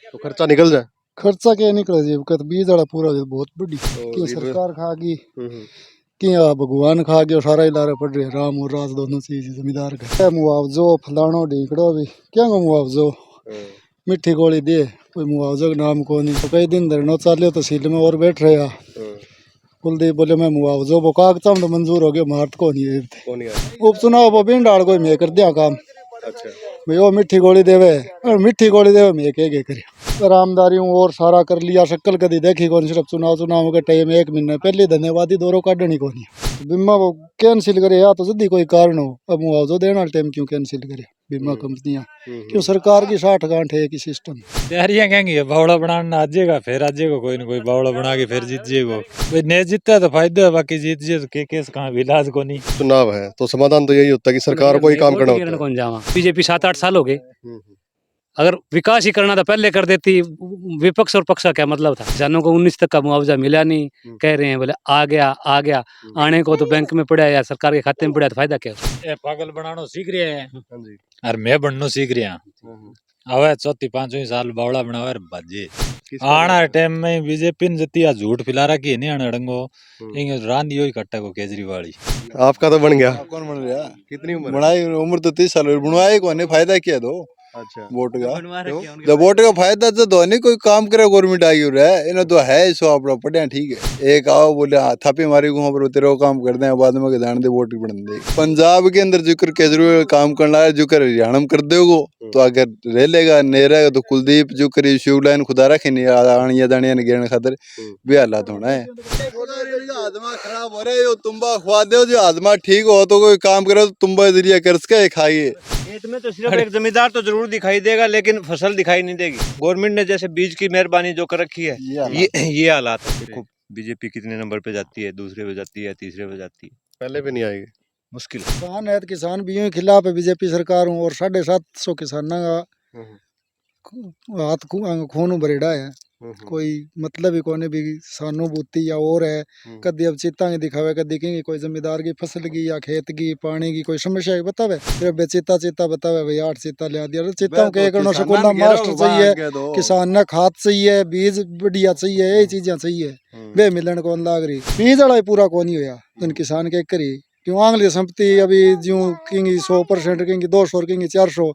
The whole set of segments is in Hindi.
तो खर्चा निकल जाए। खर्चा क्या निकले जी बीज वाला पूरा बहुत बड़ी तो कि इस- सरकार खागी हम्म। कि भगवान खा गया सारा इलारा पड़ रहे राम और राज दोनों चीज जमींदार का क्या मुआवजो फलानो ढीकड़ो भी क्या मुआवजो मिट्टी गोली दे कोई मुआवजा का नाम को नहीं तो कई दिन धरनो चालियो तहसील में और बैठ रहे कुलदीप बोले मैं मुआवजो वो कागजा तो मंजूर हो गया मार्ट को नहीं है उपचुनाव वो बिन डाल को मैं कर दिया काम। अच्छा भाई वो मिट्टी गोली देवे और मिट्टी गोली देवे मैं के करे आरामदारी हूँ और सारा कर लिया शक्ल कदी देखी कौन सिर्फ चुनाव के टाइम 1 महीने पहले धन्यवादी दौरों काटनी कौन बीमा वो कैंसिल करे या तो जल्दी कोई कारण हो अब मुआवजा देने वाले टाइम क्यों कैंसिल करे बीमा कंपनियां क्यों सरकार की 60 गांठ है कि सिस्टम तैयारियां कहेंगी बावड़ा बनाना आजेगा फिर आजेगा कोई ना कोई बावड़ा बना के फिर जीत जेगो कोई नहीं जीतता तो फायदा है बाकी जीत जे तो के केस कहाँ इलाज को नहीं। चुनाव है तो समाधान तो यही होता है कि सरकार को ही काम करना होता है। कौन जावा बीजेपी 7-8 साल हो गए अगर विकास ही करना था पहले कर देती विपक्ष और पक्ष का क्या मतलब था। किसानों को 19 तक का मुआवजा मिला नहीं कह रहे हैं बोले आ गया आने को तो बैंक में पड़ा या सरकार के खाते में पड़ा तो फायदा क्या ये पागल बनानो सीख रहे हैं और मैं बननो सीख रहे हैं आवे चौथी 5वीं साल बावड़ा बनावे बाजे आना टाइम में बीजेपी ने जती झूठ फिला रखी है नहीं आने अड़ंगो इंगे रांद यो ही कट्टा को केजरीवाल ही आपका तो बन गया। कौन बन रहा कितनी उम्र? बनाई उम्र तो 30 साल बनवाए को ने फायदा क्या दो अच्छा वोट का जब वोट का फायदा तो धोनी कोई काम करे गवर्नमेंट आई रहा है इन्हें तो है सो अपना पढ़िया ठीक है एक आओ बोले थापी मारी को पर तेरे काम कर दे बाद में जान दे वोट बन दे। पंजाब के अंदर जो कर केजरीवाल काम करना है जो कर हरियाणा में कर दोगो तो अगर रह लेगा नहीं रहेगा तो कुलदीप जो कर शिव लाइन खुदा रखे नहीं आनिया दानिया ने गिरने खातर भी हालात होना है। आदमा खराब हो रहे हो तुम्बा खवा दो जो आदमा ठीक हो तो कोई काम करे तो तुम्बा जरिया कर सके खाइए। खेत में तो सिर्फ एक जमींदार तो जरूर दिखाई देगा लेकिन फसल दिखाई नहीं देगी। गवर्नमेंट ने जैसे बीज की मेहरबानी जो कर रखी है ये हालात है। देखो बीजेपी कितने नंबर पे जाती है, दूसरे पे जाती है, तीसरे पे जाती है, पहले भी नहीं आएगी मुश्किल किसान है तो किसान भी यूं खिलाफ है बीजेपी सरकार हूँ और 750 किसानों का हाथ खून भरेड़ा है कोई मतलब ही कोने भी सहानुभूति या और है कदी अब चीता की दिखावे कदी कहेंगे कोई जमींदार की फसल की या खेत की पानी की कोई समस्या बतावे फिर चीता बतावे भाई 8 चीता ले दिया चीता के एक मास्टर चाहिए किसान ने खाद चाहिए बीज बढ़िया चाहिए यही चीजें चाहिए वे मिलन कौन लाग रही बीज वाला पूरा कौन ही होया उन किसान के करी क्यों आंगली संपत्ति अभी जो कहेंगी 100% कहेंगी 200 कहेंगी 400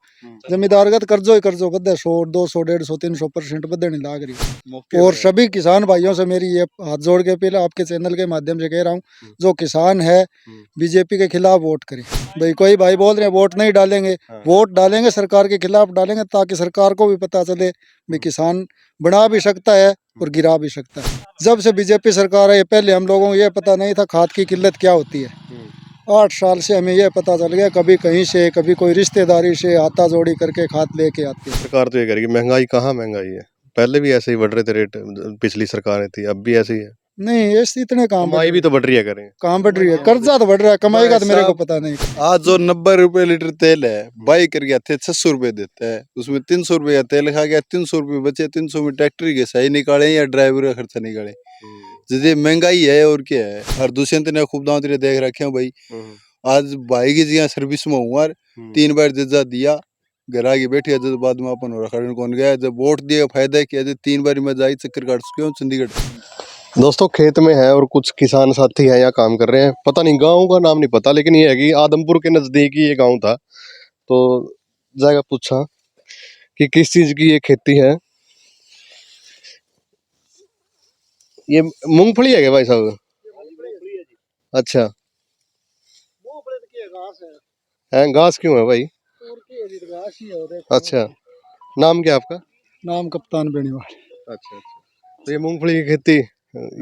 जमींदार का कर्जो ही कर्जो बदे 100 200 150 300% बदलने लाग रही। और सभी किसान भाइयों से मेरी ये हाथ जोड़ के पहले आपके चैनल के माध्यम से कह रहा हूँ जो किसान है बीजेपी के खिलाफ वोट करे। भाई कोई भाई बोल रहे हैं वोट नहीं डालेंगे वोट डालेंगे सरकार के खिलाफ डालेंगे ताकि सरकार को भी पता चले भाई किसान बना भी सकता है और गिरा भी सकता है। जब से बीजेपी सरकार है पहले हम लोगों को ये पता नहीं था खाद की किल्लत क्या होती है। 8 साल से हमें यह पता चल गया कभी कहीं से कभी कोई रिश्तेदारी से हाथा जोड़ी करके खाद लेके आती है। सरकार तो ये करेगी महंगाई कहाँ महंगाई है पहले भी ऐसे ही बढ़ रहे थे रेट पिछली सरकारें थी अब भी ऐसे ही है। नहीं ऐसे इतने काम कमाई भी तो बढ़ रही है करें कहाँ बढ़ रही है कर्जा तो बढ़ रहा है कमाई का तो मेरे को पता नहीं। आज जो 90 रुपए लीटर तेल है बाई कर गया थे 600 रुपए देता है उसमें 300 रुपया तेल खा गया 300 रुपये बचे 300 में ट्रैक्टर के सही निकाले या ड्राइवर का खर्चा निकाले जैसे महंगाई है और क्या है। और दूसरे दिन खूब दाम तेरे देख रखे हो भाई आज भाई की जगह सर्विस में हुआ 3 बार जजा दिया घर आगे बैठी जब बाद में अपन खड़न कौन गया जब वोट दिया फायदा किया 3 बार में जाई चक्कर काट चुके हो चंडीगढ़। दोस्तों खेत में है और कुछ किसान साथी हैं यहाँ काम कर रहे हैं पता नहीं गांव का नाम नहीं पता लेकिन ये है कि आदमपुर के नजदीक ही ये गांव था तो जाएगा पूछा कि किस चीज की ये खेती है। ये मूंगफली है क्या भाई साहब? अच्छा है घास क्यों है भाई? अच्छा नाम क्या आपका? नाम कप्तान बेनीवाल। अच्छा अच्छा तो ये मूंगफली की खेती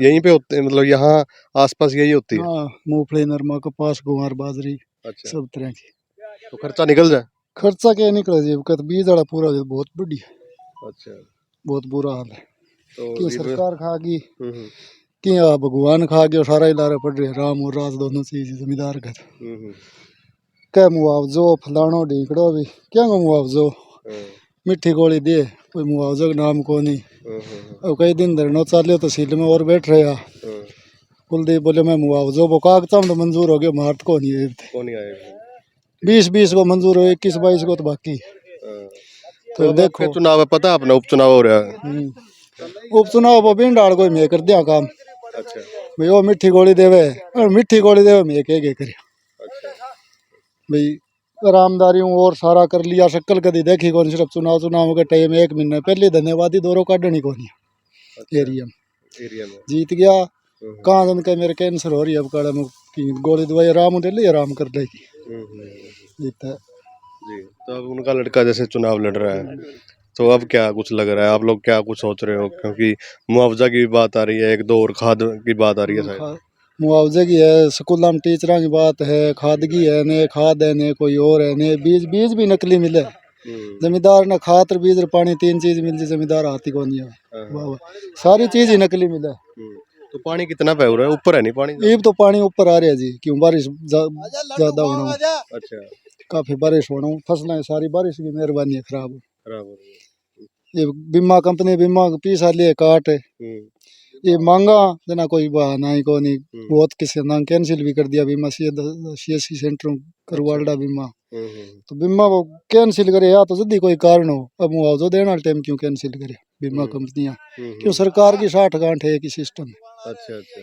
यहीं पे होते मतलब यहाँ आसपास यही होती है? हाँ मूंगफली नरमा कपास गुवार बाजरी अच्छा सब तरह की। तो खर्चा निकल जाए। खर्चा क्या निकले जी बीज वाला पूरा बहुत बड़ी अच्छा बहुत बुरा हाल है तो कि सरकार खागी कि भगवान खा गया सारा इलारा पड़ रहे राम और राज दोनों चीज जमींदार का क्या मुआवजो फलानो ढीकड़ो भी क्या मुआवजो मिट्टी गोली दे कोई मुआवजा का नाम को नहीं अब कई दिन धरनो चालियो तहसील में और बैठ रहे कुलदीप बोले मैं मुआवजो वो कागजा तो मंजूर हो गया मार्ट को नहीं है 20-20 को मंजूर हो 21-22 को तो बाकी फिर अब देखो आपके चुनाव है, पता है अपना उपचुनाव हो रहा है। उपचुनाव पर बिन डाल कोई मैं कर दिया काम अच्छा भाई वो मिट्टी गोली देवे और मिट्टी गोली देवे मैं के करे अच्छा भाई आरामदारी हूँ और सारा कर लिया शक्ल कदी देखी कौन सिर्फ चुनाव के टाइम 1 महीने पहले धन्यवादी दौरों काटनी कौन एरिया में एरिया में। जीत गया कहाँ जन के मेरे कैंसर हो रही है अब काड़ा में की गोली दवाई आराम दे ली आराम कर लेगी जीता है। जी तो अब उनका लड़का जैसे चुनाव लड़ रहा है तो अब क्या कुछ लग रहा है, आप लोग क्या कुछ सोच रहे हो, क्योंकि मुआवजा की भी बात आ रही है, एक दो और खाद की बात आ रही है शायद। मुआवजे की है स्कूल में टीचर की बात है खाद की है ने खाद है ने कोई और है ने बीज बीज भी नकली मिले जमींदार ने खातर बीज और पानी 3 चीज मिल जाए जमींदार हाथी को नहीं है वाह वाह सारी चीज ही नकली मिले। तो पानी कितना पे हो रहा है, ऊपर है नहीं पानी? ईब तो पानी ऊपर आ रहा है जी क्यों बारिश ज्यादा होना अच्छा काफी बारिश होना फसलें सारी बारिश की मेहरबानी है खराब खराब हो रही है। ये बीमा कंपनी बीमा पीसा लिए काट ये मांगा जना कोई बहाना ही को नहीं बहुत किसी ने कैंसिल भी कर दिया बीमा सीएससी सेंटर करवाड़ा बीमा तो बीमा वो कैंसिल करे या तो जल्दी कोई कारण हो अब मुआवजा देने वाले टाइम क्यों कैंसिल करे बीमा कंपनियां क्यों सरकार की 60 गांठ है एक ही सिस्टम है। अच्छा अच्छा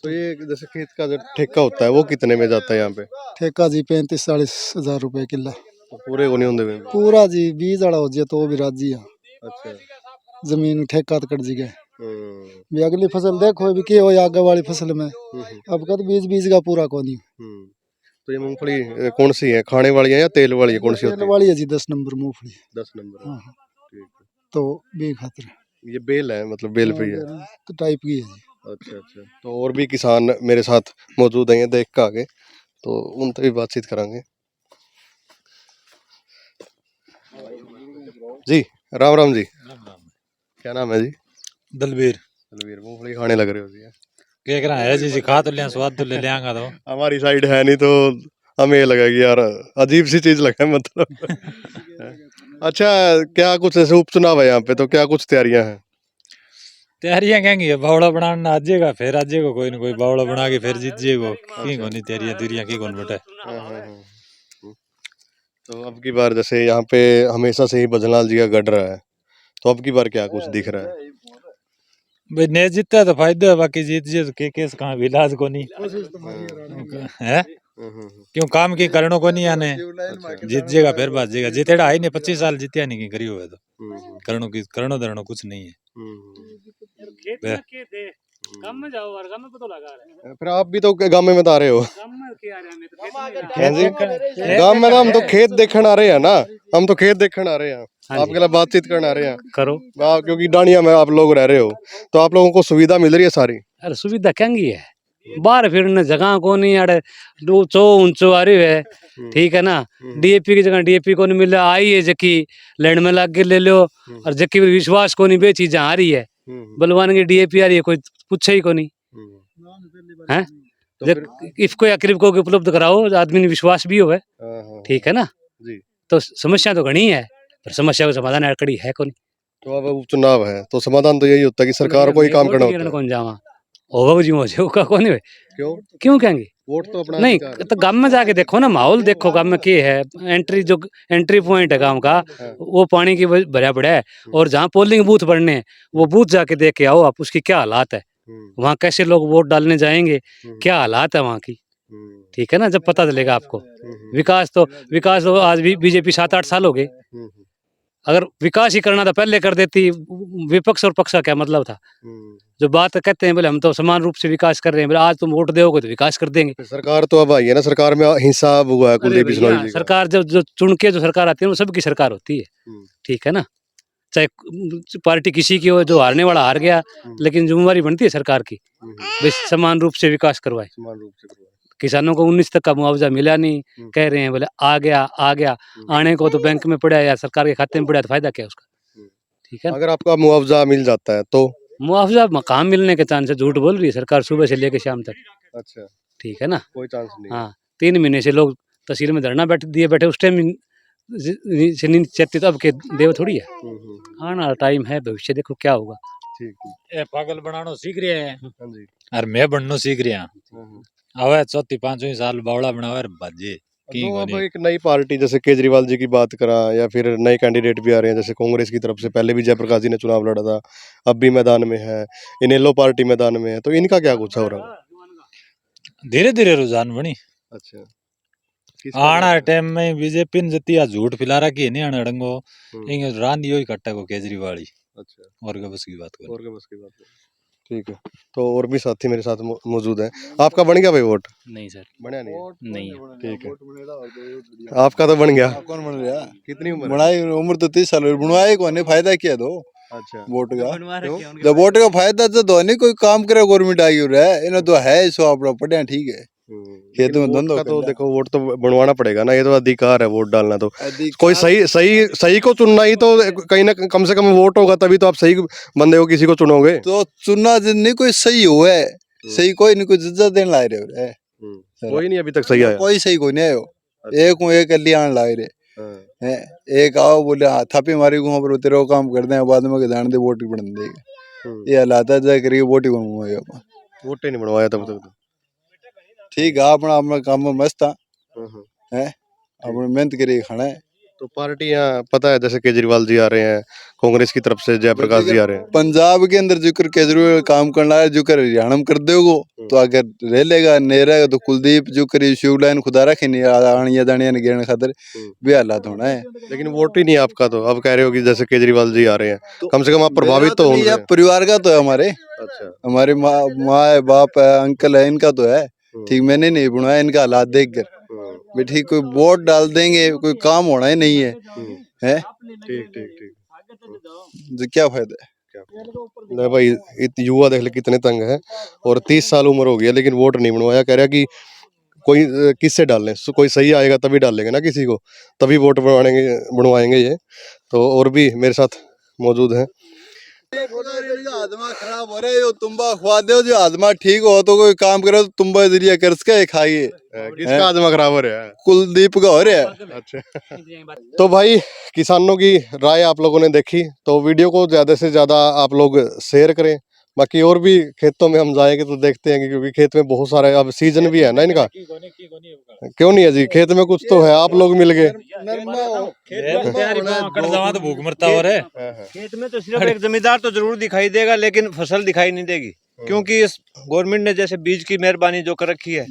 तो ये जैसे खेत का जो ठेका होता है वो कितने में जाता है यहाँ पे? ठेका जी 35-40 हजार रुपए किला तो पूरे को नहीं होंगे में? पूरा जी बीज वाला हो जाए तो वो भी राजी है अच्छा जमीन ठेका तो कट जी गए भी अगली फसल देखो भी के हो आगे वाली फसल में अब कद बीज बीज का पूरा को नहीं तो ये मूंगफली कौन सी है, खाने वाली है या तेल वाली है, कौन सी होती तेल है? वाली है जी 10 नंबर मूंगफली 10 नंबर है। हाँ हाँ ठीक है। तो बी खातर ये बेल है, मतलब बेल पे ही है। तो टाइप की है जी अच्छा अच्छा तो और भी किसान मेरे साथ मौजूद हैं, ये देख के आगे तो उनसे भी बातचीत करांगे। जी राम राम जी, क्या नाम है जी? दलबीर बलवीर। मूंगफली खाने लग रहे हो जी? क्या करा है जी खा तो लिया स्वाद तो ले लियांगा तो हमारी साइड है नहीं तो हमें ये लगा कि यार अजीब सी चीज लगा मतलब। अच्छा क्या कुछ ऐसे उपचुनाव है यहाँ पे, तो क्या कुछ तैयारियां हैं? तैयारियां कहेंगी बावड़ा बनाना आजेगा फिर आजेगा कोई ना कोई बावड़ा बना के फिर जीत जेगो की कोनी तैयारियां तुरियां की कौन बटे। तो अब की बार जैसे यहाँ पे हमेशा से ही भजनलाल जी का गढ़ रहा है, तो अब की बार क्या कुछ दिख रहा है? भाई नहीं जीतता तो फायदा है बाकी जीत जे तो के केस कहाँ इलाज को नहीं है क्यों काम की करणों को नहीं आने जीत जेगा फिर बात जेगा जीतेड़ा है नहीं 25 साल जीतिया नहीं की करी हुआ तो करणों की करणों धरणों कुछ नहीं है। फिर आप भी तो गाँव में बता रहे हो। हाँ जी गाँव में तो हम तो खेत देखने आ रहे हैं ना, हम तो खेत देखने आ रहे हैं, आपके लिए बातचीत करने आ रहे हैं करो आप, क्योंकि डांडिया में आप लोग रह रहे हो तो आप लोगों को सुविधा मिल रही है सारी? अरे सुविधा केंगी है बाहर फिरने जगह को नहीं अड़े ऊंचो ऊंचो आ रही है ठीक है ना डीएपी की जगह डीएपी को नहीं मिल रहा आई है जकी लैंड में लाग के ले लो और जकी भी विश्वास को नहीं बे चीजें आ रही है बलवान की डीएपी आ रही है कोई पूछे ही को नहीं है इसको या करीब को उपलब्ध कराओ आदमी ने विश्वास भी हो ठीक है ना जी। तो समस्या तो घनी है पर समस्या का समाधान अड़कड़ी है को नहीं। तो अब उपचुनाव है तो समाधान तो यही होता है कि सरकार को ही काम करना होता है। कौन जावा होगा जी मुझे का कौन है क्यों कहेंगे वोट तो अपना नहीं अधिकार है। तो गांव में जाके देखो ना माहौल देखो गांव में क्या है एंट्री पॉइंट है गांव का वो पानी की भरा पड़ा है और जहाँ पोलिंग बूथ बढ़ने हैं वो बूथ जाके देख के आओ आप उसकी क्या हालात है वहाँ कैसे लोग वोट डालने जाएंगे क्या हालात है वहाँ की ठीक है ना जब पता चलेगा आपको। विकास तो आज भी बीजेपी 7-8 साल हो गए अगर विकास ही करना था पहले कर देती विपक्ष और पक्ष का क्या मतलब था जो बात कहते हैं बोले हम तो समान रूप से विकास कर रहे हैं बोले आज तुम वोट दोगे तो विकास कर देंगे। सरकार तो अब आई है ना, सरकार में हिंसा हुआ है कुलदीप बिश्नोई जी का। सरकार जो चुन के जो सरकार आती है वो सबकी सरकार होती है ठीक है ना चाहे पार्टी किसी की हो जो हारने वाला हार गया लेकिन जिम्मेवारी बनती है सरकार की बस समान रूप से विकास करवाए। समान रूप से करवाए। किसानों को 19 तक का मुआवजा मिला नहीं कह रहे हैं बोले आ गया आने को तो बैंक में पड़ा या सरकार के खाते में पड़ा तो फायदा क्या उसका ठीक है। अगर आपका मुआवजा मिल जाता है तो मुआवजा मकान मिलने के चांस है झूठ बोल रही है सरकार सुबह से लेकर शाम तक अच्छा ठीक है ना कोई चांस नहीं। हाँ 3 महीने से लोग तहसील में धरना बैठे उस टाइम से नहीं चेती तो अब के देव थोड़ी है आने वाला टाइम है भविष्य देखो क्या होगा। ठीक ए पागल बनानो सीख रहे हैं हाँ जी और मैं बननो सीख रहा आवे 4-5 साल बावड़ा बनावे बाजे की तो अब कोनी। एक नई पार्टी जैसे केजरीवाल जी की बात करा या फिर नए कैंडिडेट भी आ रहे हैं, जैसे कांग्रेस की तरफ से पहले भी जयप्रकाश जी ने चुनाव लड़ा था, अब भी मैदान में है, इनेलो पार्टी मैदान में है, तो इनका क्या कुछ हो रहा है? धीरे धीरे रुझान बनी अच्छा, किसका आना ज्यादा है? टाइम में बीजेपी ने जतिया झूठ फैला रखी है नहीं आने अड़ंगो हम्म, इंगे रान दियो इकट्ठा को केजरीवाल ही अच्छा, और का बस की बात करो। और क्या बस की बात है। ठीक है, तो और भी साथी मेरे साथ मौजूद है। आपका बन गया भाई वोट? नहीं सर, बनया नहीं है? नहीं है। ठीक है, आपका तो बन गया। कौन बन रहा? कितनी उम्र है? बनाई उम्र तो 30 साल बनवाए को ने फायदा क्या दो अच्छा, वोट का क्यों? जब वोट का फायदा तो दो नहीं कोई काम करे गवर्नमेंट आई हो रहा है इन्हें तो है सो अपना पढ़िया ठीक है खेत लेकिन में वोट धंधो का कर तो लिया। देखो, वोट तो बनवाना पड़ेगा ना, ये तो अधिकार है वोट डालना। तो कोई अधिकार सही सही सही को चुनना ही तो कहीं ना कम से कम वोट होगा, तभी तो आप सही बंदे को किसी को चुनोगे। तो चुना दिन नहीं कोई सही हो है सही कोई नहीं कोई जज्जा देने ला रहे है कोई नहीं अभी तक सही आया। कोई सही कोई नहीं आयो एक हूँ एक अल्ली आने ला रहे हाँ, हैं एक आओ बोले हाँ थापी मारी को पर तेरे को काम कर दे बाद में जान दे वोट ही बन देगा ये हालात है जाए करिए वोट ही बनवाएगा वोट ही नहीं बनवाया तब तक तो। ठीक है अपना अपना काम में मस्त था हाँ। है अपने मेहनत करिए खाना है तो पार्टियां पता है, जैसे केजरीवाल जी आ रहे हैं, कांग्रेस की तरफ से जयप्रकाश जी आ रहे हैं। पंजाब के अंदर जिक्र केजरीवाल काम करना है जिक्र हरियाणा में कर दोगो तो अगर रह लेगा नहीं रहेगा तो कुलदीप जिक्र शिव लाइन खुदा रखे नहीं आनिया दानिया ने गिरने खातर भी हालात होना है लेकिन वोट ही नहीं आपका, तो अब कह रहे हो कि जैसे केजरीवाल जी आ रहे हैं, कम से कम आप प्रभावित तो नहीं है होंगे। परिवार का तो है हमारे अच्छा, हमारे माँ है बाप है अंकल है इनका तो है ठीक मैंने नहीं बनवाया इनका हालात देख कर भी ठीक कोई वोट डाल देंगे कोई काम होना ही नहीं है हैं ठीक ठीक ठीक। तो क्या फायदा है नहीं भाई, युवा देख ले कितने तंग है, और 30 साल उम्र हो गई है लेकिन वोट नहीं बनवाया। कह रहा कि कोई किससे डालें, कोई सही आएगा तभी डालेंगे ना किसी को, तभी वोट बनवाएंगे ये। तो और भी मेरे साथ मौजूद हैं। आदमा खराब हो रहा है तुम्बा खुआ दो जो आदमा ठीक हो तो कोई काम करे तो तुम्बा जरिया कर सके खाइए किसका आदमा खराब हो रहा है? कुलदीप का हो रहा है अच्छा। तो भाई, किसानों की राय आप लोगों ने देखी, तो वीडियो को ज़्यादा से ज़्यादा आप लोग शेयर करें। बाकी और भी खेतों में हम जाएंगे तो देखते हैं, क्योंकि खेत में बहुत सारे अब सीजन भी है ना इनका। क्यों नहीं है जी, खेत में कुछ तो है, आप लोग मिल गए। तो भूख मरता हो रे। खेत में तो सिर्फ एक जमींदार तो जरूर दिखाई देगा लेकिन फसल दिखाई नहीं देगी, क्योंकि इस गवर्नमेंट ने जैसे बीज की मेहरबानी जो कर रखी है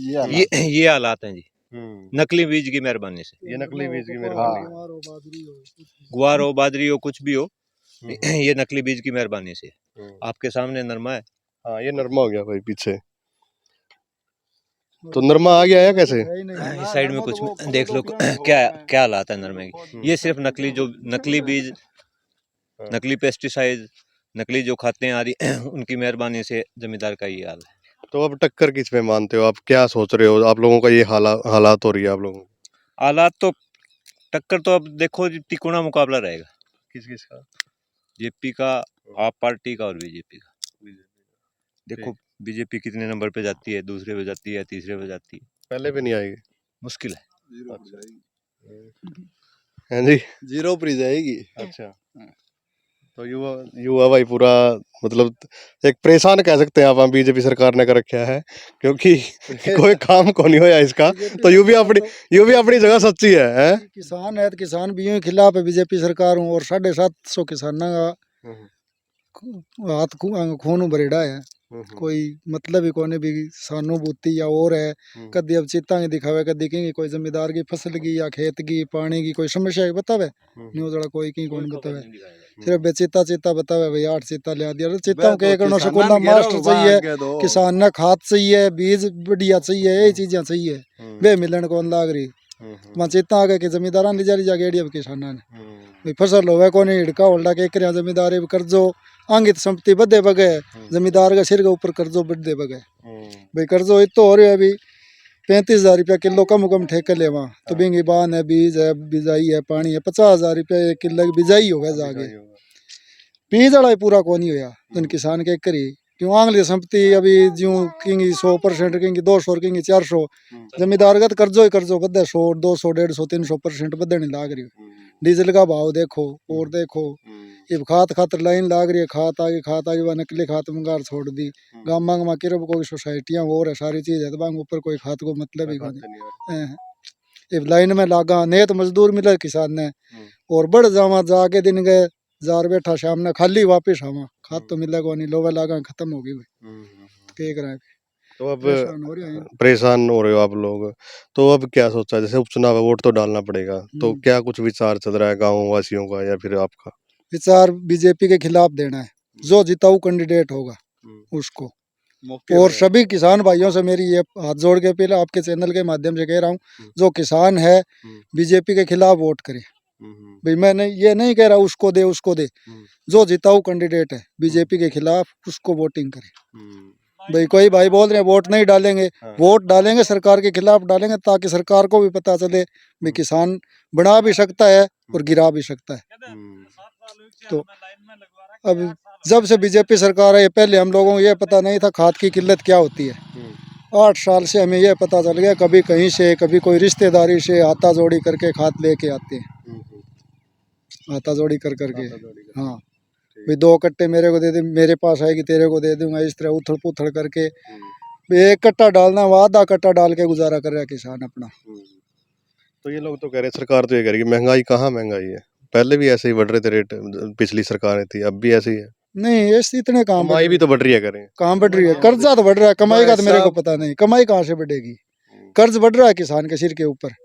ये हालात हैं जी, नकली बीज की मेहरबानी से। ये नकली बीज की मेहरबानी। गुआर हो बाजरी हो कुछ भी हो ये नकली बीज की मेहरबानी से। आपके सामने नरमा है। हाँ, ये नरमा हो गया भाई पीछे। तो नरमा आ गया है कैसे? इस साइड में कुछ देख लो क्या क्या हालात है नरमे की। ये सिर्फ नकली बीज, नकली पेस्टिसाइड, नकली जो खाते हैं आदि उनकी मेहरबानी से जमींदार का ये हाल है। तो अब टक्कर किस में मानते हो आप, क्या सोच रहे हो? आप लोगों का ये हालात हो रही है आप लोगों को। हालात तो टक्कर तो अब देखो जी, तिकोना मुकाबला रहेगा। किस किस का? जेपी का, आप पार्टी का और बीजेपी का। देखो बीजेपी कितने नंबर पे जाती है, दूसरे पे जाती है, तीसरे पे जाती है, पहले भी नहीं आएगी। मुश्किल है। हैं जी। जीरो पर ही जाएगी अच्छा, तो युवा युवा भाई पूरा, मतलब एक परेशान कह सकते हैं आप, बीजेपी सरकार ने कर रखा है, क्योंकि कोई काम को नहीं होया इसका। तो यू भी अपनी जगह सच्ची है, हैं? किसान है तो किसान भी यूं खिलाफ है बीजेपी सरकार हूँ, और 750 किसानों का हाथ खून भरेड़ा है। कोई मतलब ही कोने भी सहानुभूति या और है, कदी अब चेता नहीं दिखावे, कदी कहीं कोई जमींदार की फसल की या खेत की पानी की कोई समस्या बतावे न्यू जड़ा कोई कहीं कौन बतावे, सिर्फ बेचेता चेता बतावे भाई 8 चेता ले दिया। चेता के करना स्कूल मास्टर चाहिए, किसान ने खाद चाहिए, बीज बढ़िया चाहिए, यही चीजें चाहिए, वे मिलन कौन लाग रही। वहाँ चेता आगे के जमींदारा ले जा गेड़ी अब किसाना ने भाई फसल होवे कोने हिड़का होल्डा के कर जमींदारी कर्जो आंगित संपत्ति बदे बगे, जमींदार का सिर के ऊपर कर्जो बदे बगे भाई कर्जो इतो हो रहा है अभी 35,000 रुपया किलो कम ठेके ले वहाँ तो बिंगी बान है, बीज है, बिजाई है, पानी है, 50,000 रुपया 1 किलो की बिजाई होगा जागे, बीज वाला पूरा को नहीं होया जिन किसान के करी क्यों आंगली संपत्ति अभी ज्यों किंगी 100% किंगी 200 किंगी 400 जमींदार का कर्जो ही कर्जो बदे 100 200 150 300% बदे नहीं लाग रही। डीजल का भाव देखो और देखो, ये खाद खातर लाइन लाग रही है, खाद आगे वह नकली खाद मंगार छोड़ दी। गाँव मांग किरब कोई सोसाइटियाँ और है सारी चीज है, तो बांग ऊपर कोई खाद को मतलब ही नहीं। ये लाइन में लागा नहीं तो मजदूर मिले किसान ने और बढ़ जावा जाके दिन गए जार बैठा शाम ने खाली वापिस आवा खाद तो मिलेगा नहीं लोवा लागा खत्म हो गई भाई देख रहे हैं तो अब परेशान हो रहे हैं परेशान हो रहे हो आप लोग, तो अब क्या सोचा, जैसे उपचुनाव है, वोट तो डालना पड़ेगा, तो क्या कुछ विचार चल रहा है गाँव वासियों का या फिर आपका? विचार बीजेपी के खिलाफ देना है जो जिताऊ कैंडिडेट होगा उसको। और सभी किसान भाइयों से मेरी ये हाथ जोड़ के पहले आपके चैनल के माध्यम से कह रहा हूँ जो किसान है बीजेपी के खिलाफ वोट करे भाई। मैं नहीं ये नहीं कह रहा उसको दे जो जिताऊ कैंडिडेट है बीजेपी के खिलाफ उसको वोटिंग करे भाई। कोई भाई बोल रहे हैं वोट नहीं डालेंगे, वोट डालेंगे सरकार के खिलाफ डालेंगे ताकि सरकार को भी पता चले भाई किसान बना भी सकता है और गिरा भी सकता है। तो अब जब से बीजेपी सरकार है पहले हम लोगों को ये पता नहीं था खाद की किल्लत क्या होती है। 8 साल से हमें ये पता चल गया, कभी कहीं से कभी कोई रिश्तेदारी से हाथा जोड़ी करके खाद लेके आते हैं, हाथा जोड़ी कर करके। हाँ भाई 2 कट्टे मेरे को दे दे, मेरे पास आएगी तेरे को दे दूंगा, इस तरह उथड़ पुथड़ करके 1 कट्टा डालना वो आधा कट्टा डाल के गुजारा कर रहा है किसान अपना। तो ये लोग तो कह रहे हैं, सरकार तो ये कह रही है महंगाई कहाँ महंगाई है, पहले भी ऐसे ही बढ़ रहे थे रेट, पिछली सरकारें थी अब भी ऐसे ही है। नहीं ऐसे इतने काम कमाई भी तो बढ़ रही है, करें कहाँ बढ़ रही है, कर्जा तो बढ़ रहा है, कमाई का तो मेरे को पता नहीं, कमाई कहाँ से बढ़ेगी, कर्ज बढ़ रहा है किसान के सिर के ऊपर।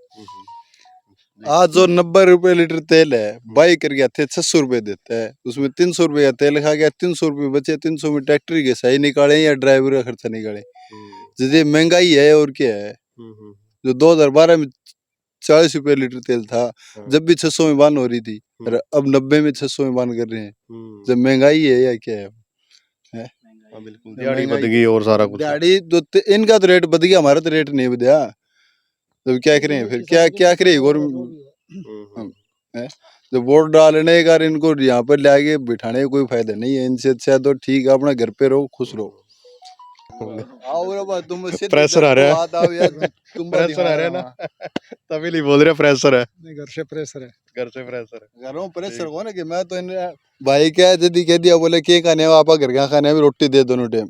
आज जो 90 रुपए लीटर तेल है बाई कर गया थे 600 रुपए देता है, उसमें 300 रुपए का तेल खा गया, 300 रुपए बचे, 300 में ट्रैक्टर के सही निकाले या ड्राइवर का खर्चा निकाले। जैसे महंगाई है और क्या है, जो 2012 में 40 रुपए लीटर तेल था जब भी 600 में बान हो रही थी, और अब 90 में 600 में बान कर रहे हैं। जब महंगाई है या क्या है, बिल्कुल दिहाड़ी बढ़ गई और सारा कुछ। दिहाड़ी तो इनका तो रेट बढ़ गया, हमारा तो रेट नहीं बढ़ा। तो क्या करें फिर, क्या करें गवर्नमेंट। जब वोट डालने का इनको यहाँ पर लाके बिठाने का कोई फायदा नहीं है, इनसे अच्छा तो ठीक है अपना घर पे रहो खुश रहो। तुम प्रेशर आ रहा है, प्रेशर आ रहा है ना, तभी नहीं बोल रहे प्रेशर है, नहीं घर से प्रेशर है, घर से प्रेशर है। घरों प्रेशर हो ना कि मैं तो भाई क्या यदि कह दिया बोले के खाने आप घर का खाने में रोटी दे दोनों टाइम,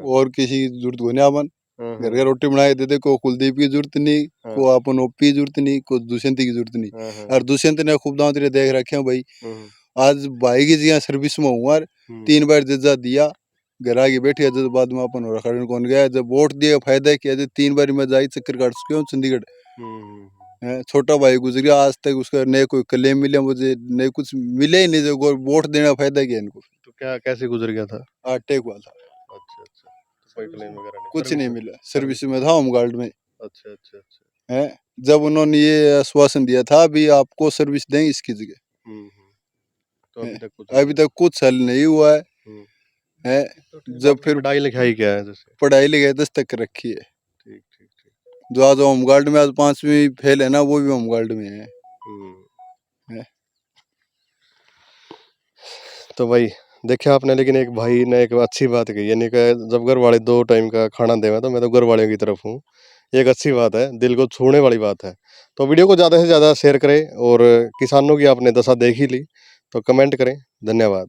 और किसी की जरूरत होने अपन घर का रोटी बना के दे दे, को कुलदीप की जरूरत नहीं, को अपन ओपी की जरूरत नहीं, को दुष्यंत की जरूरत नहीं। और दुष्यंत ने खूब दांव तेरे देख रखे हैं भाई, आज भाई की जगह सर्विस में हुआ 3 बार जजा दिया, घर आगे बैठे जब बाद में अपन रखा कौन गया, जब वोट दिया फायदा किया, 3 बार मैं जाई चक्कर काट चुके हूँ चंडीगढ़। छोटा भाई गुजर गया, आज तक उसका नए कोई क्लेम मिले मुझे, नए कुछ मिले ही नहीं, जो वोट देना फायदा किया इनको। तो क्या कैसे गुजर गया था? अटैक हुआ था। अच्छा अच्छा, तो कोई क्लेम वगैरह नहीं, कुछ नहीं मिला, सर्विस में था होमगार्ड में। अच्छा अच्छा अच्छा है जब उन्होंने ये आश्वासन दिया था भी आपको सर्विस देंगे इसकी जगह, तो अभी तक कुछ हल नहीं हुआ है। जब फिर पढ़ाई लिखाई क्या है, जैसे पढ़ाई लिखाई 10 तक रखी है, ठीक ठीक ठीक। जो आज होमगार्ड में आज 5वीं फेल है ना, वो भी होमगार्ड में है। तो भाई देखा आपने, लेकिन एक भाई ने एक अच्छी बात कही, यानी कि जब घर वाले 2 टाइम का खाना देवे तो मैं तो घर वालों की तरफ हूँ, एक अच्छी बात है, दिल को छूने वाली बात है। तो वीडियो को ज़्यादा से ज़्यादा शेयर करें, और किसानों की आपने दशा देख ही ली तो कमेंट करें। धन्यवाद।